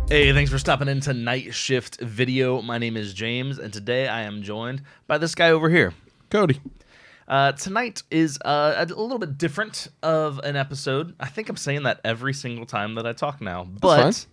Hey, thanks for stopping into Night Shift Video. My name is James, and today I am joined by this guy over here, Cody. Tonight is a little bit different of an episode. I think I'm saying that every single time that I talk now, but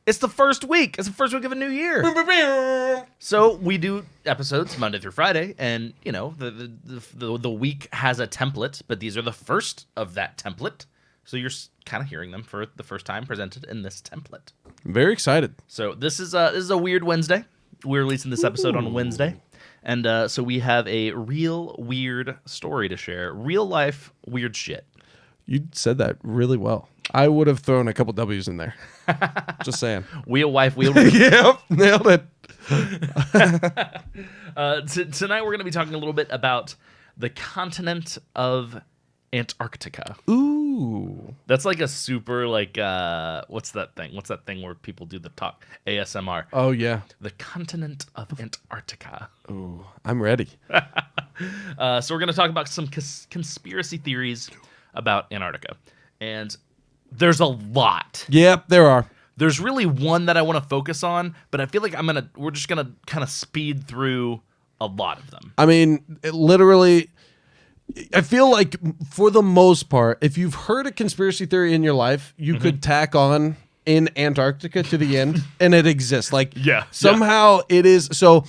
it's the first week. It's the first week of a new year. So we do episodes Monday through Friday, and you know the week has a template, but these are the first of that template. So you're kind of hearing them for the first time presented in this template. I'm very excited. So this is a weird Wednesday. We're releasing this episode on Wednesday. And so we have a real weird story to share. Real life weird shit. You said that really well. I would have thrown a couple W's in there. Just saying. Wheel wife, wheel. Yep, nailed it. Tonight we're going to be talking a little bit about the continent of Antarctica. Ooh. That's like a super what's that thing? What's that thing where people do the talk? ASMR. Oh, yeah. The continent of Antarctica. Ooh, I'm ready. So we're going to talk about some conspiracy theories about Antarctica. And there's a lot. Yep, there are. There's really one that I want to focus on, but I feel like we're just going to kind of speed through a lot of them. I mean, literally, I feel like for the most part, if you've heard a conspiracy theory in your life, you could tack on in Antarctica to the end, and it exists. Like, somehow it is. So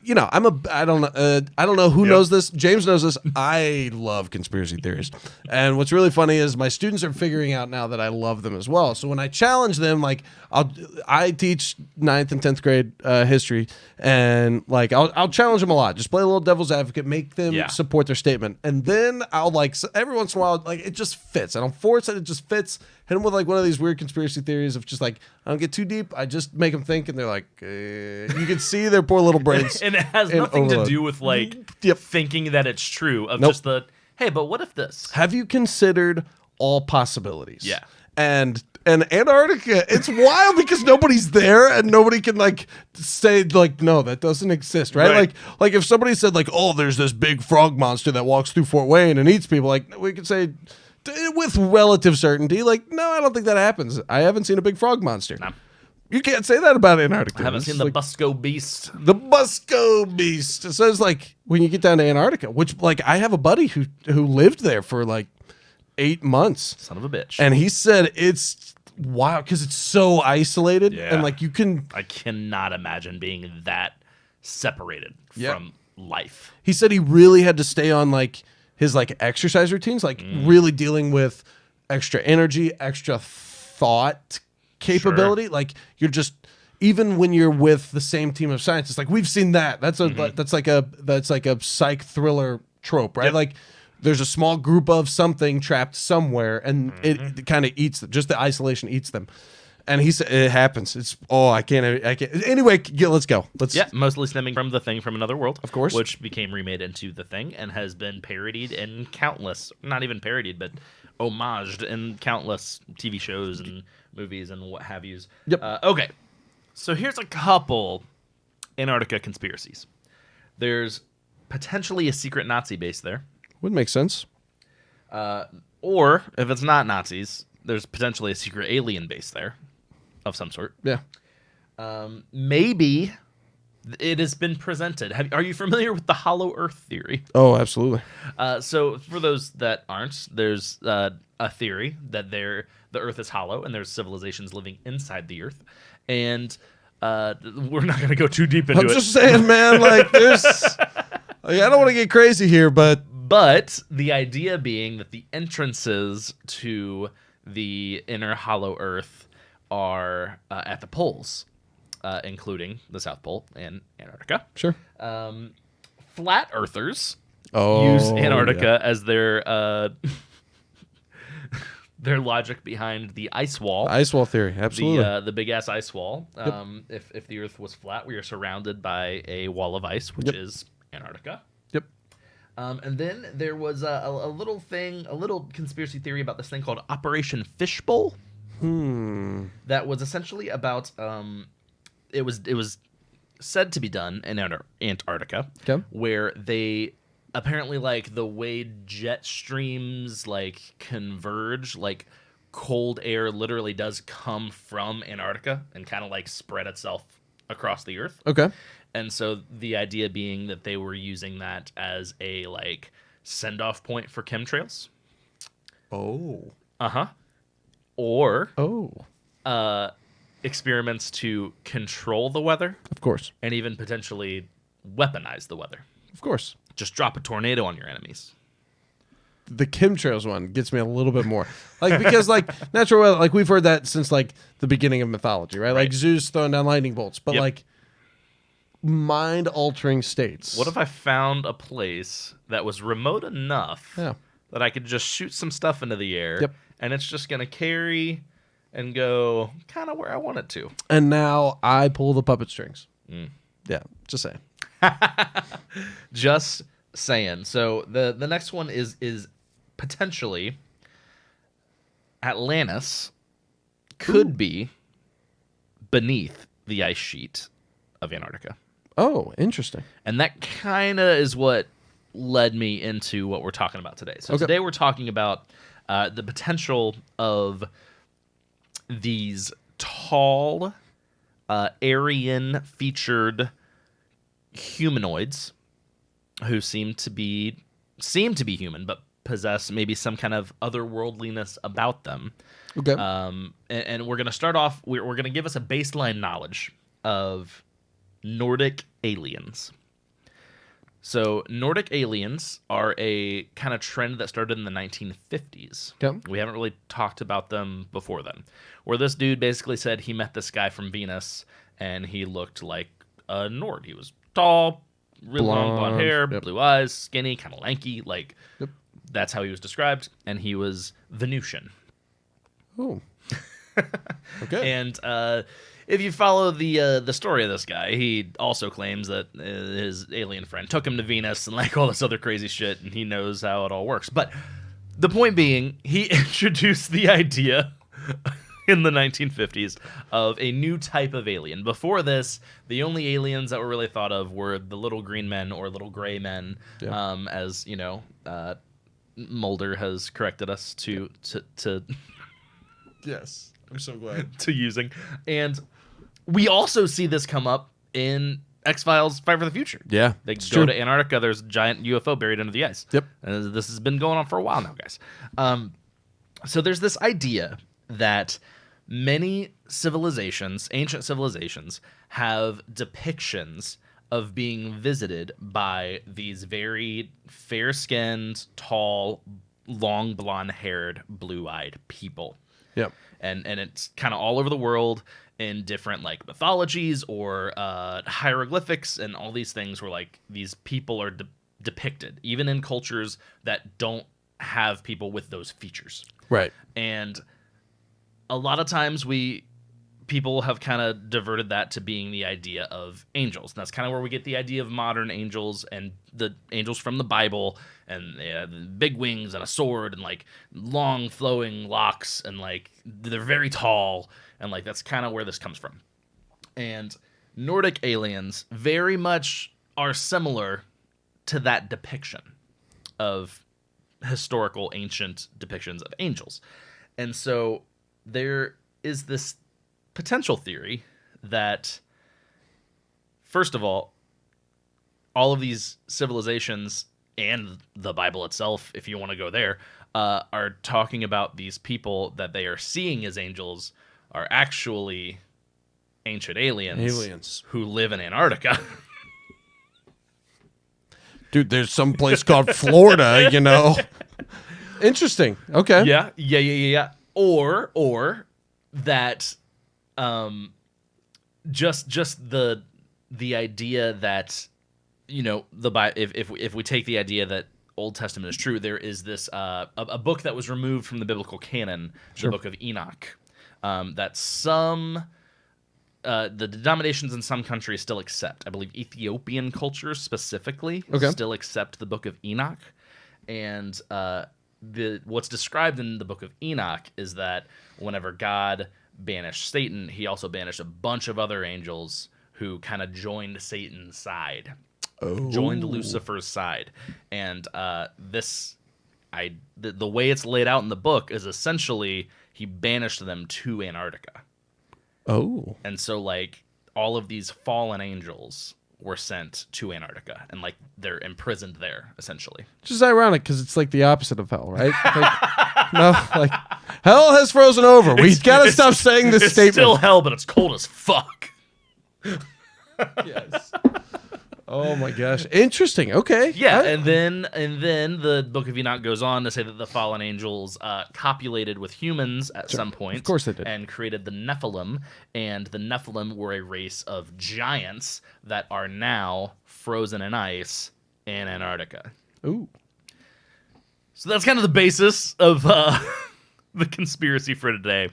you know, I don't know who knows this. James knows this. I love conspiracy theories, and what's really funny is my students are figuring out now that I love them as well. So when I challenge them, like I teach 9th and 10th grade history, and like I'll challenge them a lot. Just play a little devil's advocate, make them support their statement, and then I'll every once in a while, like it just fits. I don't force it; it just fits. Hit them with like one of these weird conspiracy theories of just like, I don't get too deep. I just make them think, and they're like, you can see their poor little brains. And it has nothing to do with like thinking that it's true. Of just hey, but what if this? Have you considered all possibilities? Yeah. And Antarctica, it's wild because nobody's there and nobody can like say like, no, that doesn't exist, right? Like if somebody said like, oh, there's this big frog monster that walks through Fort Wayne and eats people, like we could say with relative certainty, like, no, I don't think that happens. I haven't seen a big frog monster. No. You can't say that about Antarctica. I haven't seen the Busco Beast. The Busco Beast. It says like when you get down to Antarctica, which like I have a buddy who lived there for like 8 months. Son of a bitch. And he said it's wild because it's so isolated and like I cannot imagine being that separated from life. He said he really had to stay on like his like exercise routines, like really dealing with extra energy, extra thought capability. Like you're just, even when you're with the same team of scientists, like we've seen that. That's like a psych thriller trope, right? Yep. Like there's a small group of something trapped somewhere, and it kind of eats them. Just the isolation eats them. And he said it happens. It's I can't. Anyway, let's go. Mostly stemming from The Thing from Another World, of course, which became remade into The Thing and has been parodied in countless, not even parodied, but homaged in countless TV shows and movies and what have yous. Yep. Okay, so here's a couple Antarctica conspiracies. There's potentially a secret Nazi base there. Would make sense. Or if it's not Nazis, there's potentially a secret alien base there. Of some sort. Yeah. Maybe it has been presented. Are you familiar with the hollow Earth theory? Oh, absolutely. So for those that aren't, there's a theory that the Earth is hollow and there's civilizations living inside the Earth. And we're not going to go too deep into it. I'm just saying, man, like there's... I don't want to get crazy here, but the idea being that the entrances to the inner hollow Earth are at the poles, including the South Pole and Antarctica. Sure. Flat Earthers use Antarctica as their logic behind the ice wall. Ice wall theory, absolutely. The big ass ice wall. If the Earth was flat, we are surrounded by a wall of ice, which is Antarctica. Yep. And then there was a little conspiracy theory about this thing called Operation Fishbowl. That was essentially about it was said to be done in Antarctica, Okay. where they apparently like the way jet streams like converge, like cold air literally does come from Antarctica and kind of like spread itself across the earth. Okay. And so the idea being that they were using that as a like send-off point for chemtrails. Oh. Uh-huh. Or Oh. Experiments to control the weather Of course. and even potentially weaponize the weather. Of course. Just drop a tornado on your enemies. The chemtrails one gets me a little bit more, like because like natural weather, like we've heard that since like the beginning of mythology, right? Like Zeus throwing down lightning bolts, but like mind altering states. What if I found a place that was remote enough that I could just shoot some stuff into the air and it's just gonna carry and go kind of where I want it to? And now I pull the puppet strings. Yeah, just saying. Just saying. So the next one is potentially Atlantis could be beneath the ice sheet of Antarctica. Oh, interesting. And that kind of is what led me into what we're talking about today. So today we're talking about the potential of these tall, Aryan-featured humanoids who seem to be human, but possess maybe some kind of otherworldliness about them. Okay. And we're going to start off, we're going to give us a baseline knowledge of Nordic aliens. So Nordic aliens are a kind of trend that started in the 1950s. Okay. We haven't really talked about them before then. Where this dude basically said he met this guy from Venus and he looked like a Nord. He was tall, really long blonde hair, blue eyes, skinny, kind of lanky. Like that's how he was described. And he was Venusian. Oh. Okay. And if you follow the story of this guy, he also claims that his alien friend took him to Venus and like all this other crazy shit, and he knows how it all works. But the point being, he introduced the idea in the 1950s of a new type of alien. Before this, the only aliens that were really thought of were the little green men or little gray men, as you know, Mulder has corrected us to Yes, I'm so glad. to using. And we also see this come up in X-Files Fight for the Future. Yeah, They go to Antarctica, there's a giant UFO buried under the ice. Yep. And this has been going on for a while now, guys. So there's this idea that many civilizations, ancient civilizations, have depictions of being visited by these very fair-skinned, tall, long blonde-haired, blue-eyed people. Yep. And it's kind of all over the world in different like mythologies or hieroglyphics and all these things where like these people are depicted, even in cultures that don't have people with those features. Right. And a lot of times people have kind of diverted that to being the idea of angels. And that's kind of where we get the idea of modern angels and the angels from the Bible and the big wings and a sword and like long flowing locks and like they're very tall and like that's kind of where this comes from. And Nordic aliens very much are similar to that depiction of historical ancient depictions of angels. And so there is this potential theory that, first of all of these civilizations and the Bible itself, if you want to go there, are talking about these people that they are seeing as angels are actually ancient aliens who live in Antarctica. Dude, there's some place called Florida, you know. Interesting. Okay. Yeah. Or that just the idea that, you know, if we take the idea that Old Testament is true, there is this a book that was removed from the biblical canon, the Book of Enoch, that some the denominations in some countries still accept. I believe Ethiopian cultures specifically still accept the Book of Enoch, and what's described in the Book of Enoch is that whenever God banished Satan, he also banished a bunch of other angels who kind of joined Satan's side, Oh. joined Lucifer's side, and the way it's laid out in the book is essentially he banished them to Antarctica. Oh. And so, like, all of these fallen angels were sent to Antarctica, and, like, they're imprisoned there, essentially. Which is ironic, because it's, like, the opposite of hell, right? Like, no, like, hell has frozen over. We gotta stop saying this It's statement. still hell, but it's cold as fuck. Yes. Oh my gosh. Interesting. Okay. Yeah, and then the Book of Enoch goes on to say that the fallen angels copulated with humans at some point. Of course they did. And created the Nephilim, and the Nephilim were a race of giants that are now frozen in ice in Antarctica. Ooh. So that's kind of the basis of the conspiracy for today.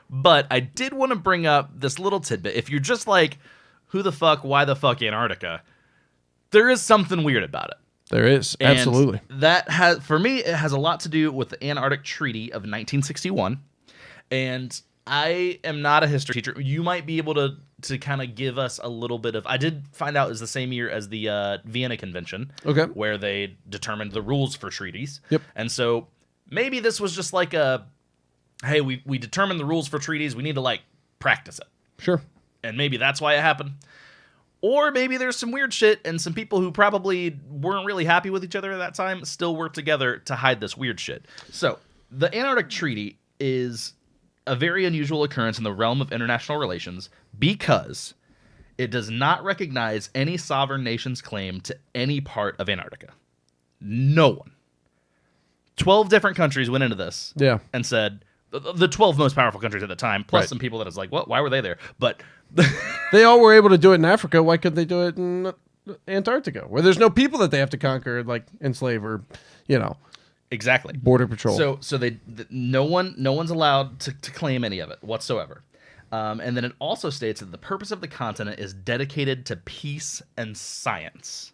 But I did want to bring up this little tidbit. If you're just like, who the fuck, why the fuck Antarctica? There is something weird about it. There is. And Absolutely. that has, for me, it has a lot to do with the Antarctic Treaty of 1961. And I am not a history teacher. You might be able to kind of give us a little bit of... I did find out it was the same year as the Vienna Convention. Okay. Where they determined the rules for treaties. Yep. And so maybe this was just like hey, we determined the rules for treaties. We need to, like, practice it. Sure. And maybe that's why it happened. Or maybe there's some weird shit and some people who probably weren't really happy with each other at that time still work together to hide this weird shit. So, the Antarctic Treaty is a very unusual occurrence in the realm of international relations because it does not recognize any sovereign nation's claim to any part of Antarctica. No one. 12 different countries went into this and said, the 12 most powerful countries at the time, plus some people that is like, what? Why were they there? But they all were able to do it in Africa. Why couldn't they do it in Antarctica, where there's no people that they have to conquer, like enslave or, exactly border patrol? So no one's allowed to claim any of it whatsoever. And then it also states that the purpose of the continent is dedicated to peace and science.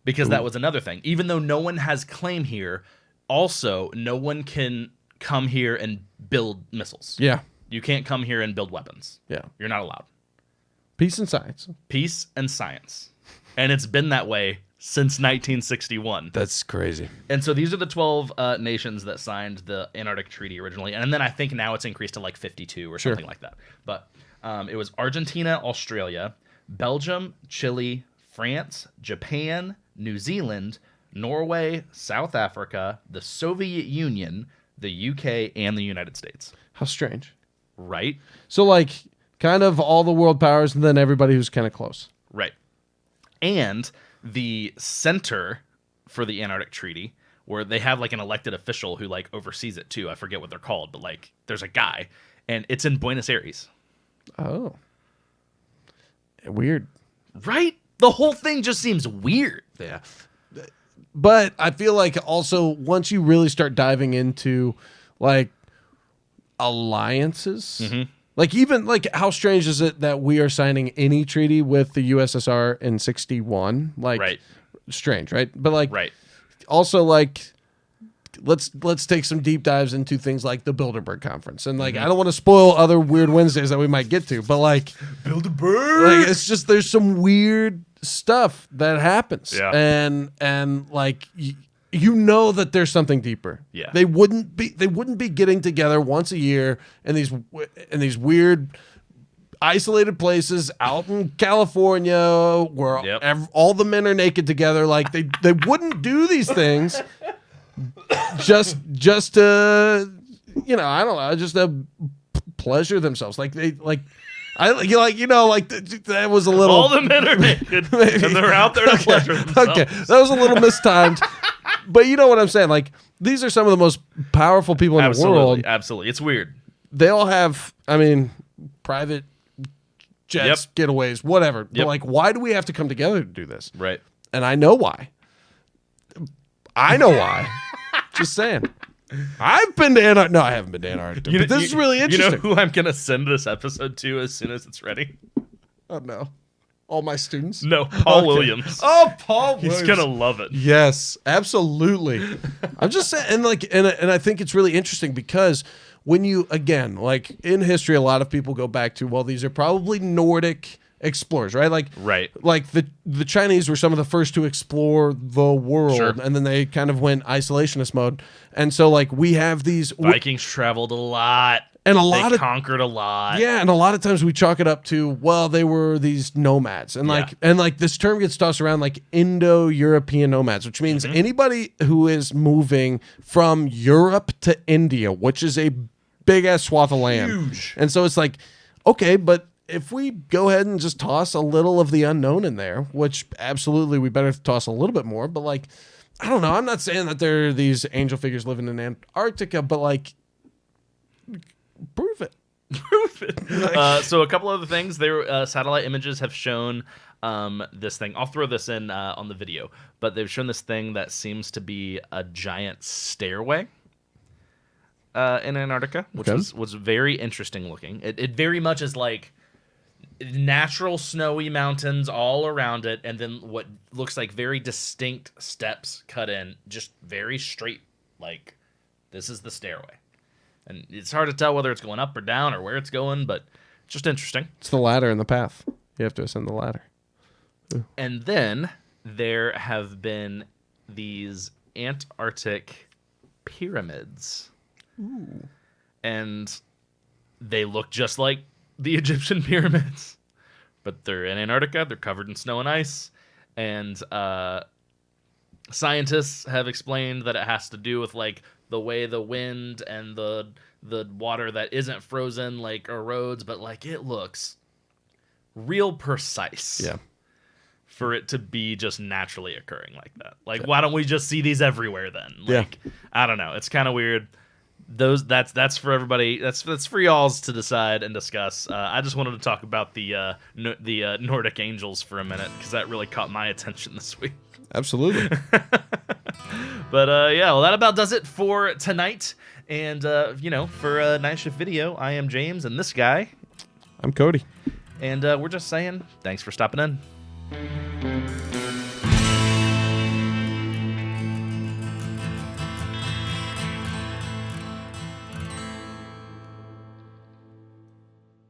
Because that was another thing. Even though no one has claim here, also no one can come here and build missiles. Yeah. You can't come here and build weapons. Yeah. You're not allowed. Peace and science. Peace and science. And it's been that way since 1961. That's crazy. And so these are the 12 nations that signed the Antarctic Treaty originally. And then I think now it's increased to like 52 or something like that. But it was Argentina, Australia, Belgium, Chile, France, Japan, New Zealand, Norway, South Africa, the Soviet Union, the UK, and the United States. How strange. Right? So, like, kind of all the world powers and then everybody who's kind of close. Right. And the center for the Antarctic Treaty, where they have, like, an elected official who, like, oversees it, too. I forget what they're called, but, like, there's a guy. And it's in Buenos Aires. Oh. Weird. Right? The whole thing just seems weird. Yeah. But I feel like also once you really start diving into like alliances, like even like how strange is it that we are signing any treaty with the USSR in 61? Like strange, right? But like also like let's take some deep dives into things like the Bilderberg Conference. And like I don't want to spoil other weird Wednesdays that we might get to, but like Bilderberg, like, it's just there's some weird stuff that happens, and like you know that there's something deeper. Yeah, they wouldn't be getting together once a year in these weird isolated places out in California where all the men are naked together. Like they wouldn't do these things just to I don't know, just to pleasure themselves. Like they like. That was a little... All the men are naked, and they're out there to pleasure themselves. Okay, that was a little mistimed. But you know what I'm saying? Like, these are some of the most powerful people in the world. Absolutely. It's weird. They all have, private jets, getaways, whatever. But, like, why do we have to come together to do this? Right. And I know why. Just saying. I've been to Antarctica. No, I haven't been to Antarctica. But this is really interesting. You know who I'm going to send this episode to as soon as it's ready? Oh, no. All my students? No, Paul Williams. Oh, Paul Williams. He's going to love it. Yes, absolutely. I'm just saying, and I think it's really interesting because when you, again, like in history, a lot of people go back to, well, these are probably Nordic explorers, right? Right. Like the Chinese were some of the first to explore the world, Sure. and then they kind of went isolationist mode. And so like we have these Vikings traveled a lot. and They conquered a lot. Yeah, and a lot of times we chalk it up to, well, they were these nomads. And like this term gets tossed around like Indo-European nomads, which means anybody who is moving from Europe to India, which is a big ass swath of land. Huge. And so it's like, okay, but if we go ahead and just toss a little of the unknown in there, which absolutely we better toss a little bit more, but like, I don't know. I'm not saying that there are these angel figures living in Antarctica, but like, prove it. Prove it. So a couple other things. Their satellite images have shown this thing. I'll throw this in on the video, but they've shown this thing that seems to be a giant stairway in Antarctica, which was very interesting looking. It very much is like natural snowy mountains all around it, and then what looks like very distinct steps cut in, just very straight. Like this is the stairway. And it's hard to tell whether it's going up or down or where it's going, but it's just interesting. It's the ladder and the path. You have to ascend the ladder. Ooh. And then there have been these Antarctic pyramids. Ooh. And they look just like the Egyptian pyramids. But they're in Antarctica. They're covered in snow and ice. And scientists have explained that it has to do with like the way the wind and the water that isn't frozen like erodes, but like it looks real precise. Yeah. For it to be just naturally occurring like that. Like, why don't we just see these everywhere then? Like, I don't know. It's kind of weird. That's for everybody. That's for y'all's to decide and discuss. I just wanted to talk about the Nordic Angels for a minute because that really caught my attention this week. Absolutely. But yeah, well, that about does it for tonight. And for a Night Shift video, I am James, and this guy, I'm Cody, and we're just saying thanks for stopping in.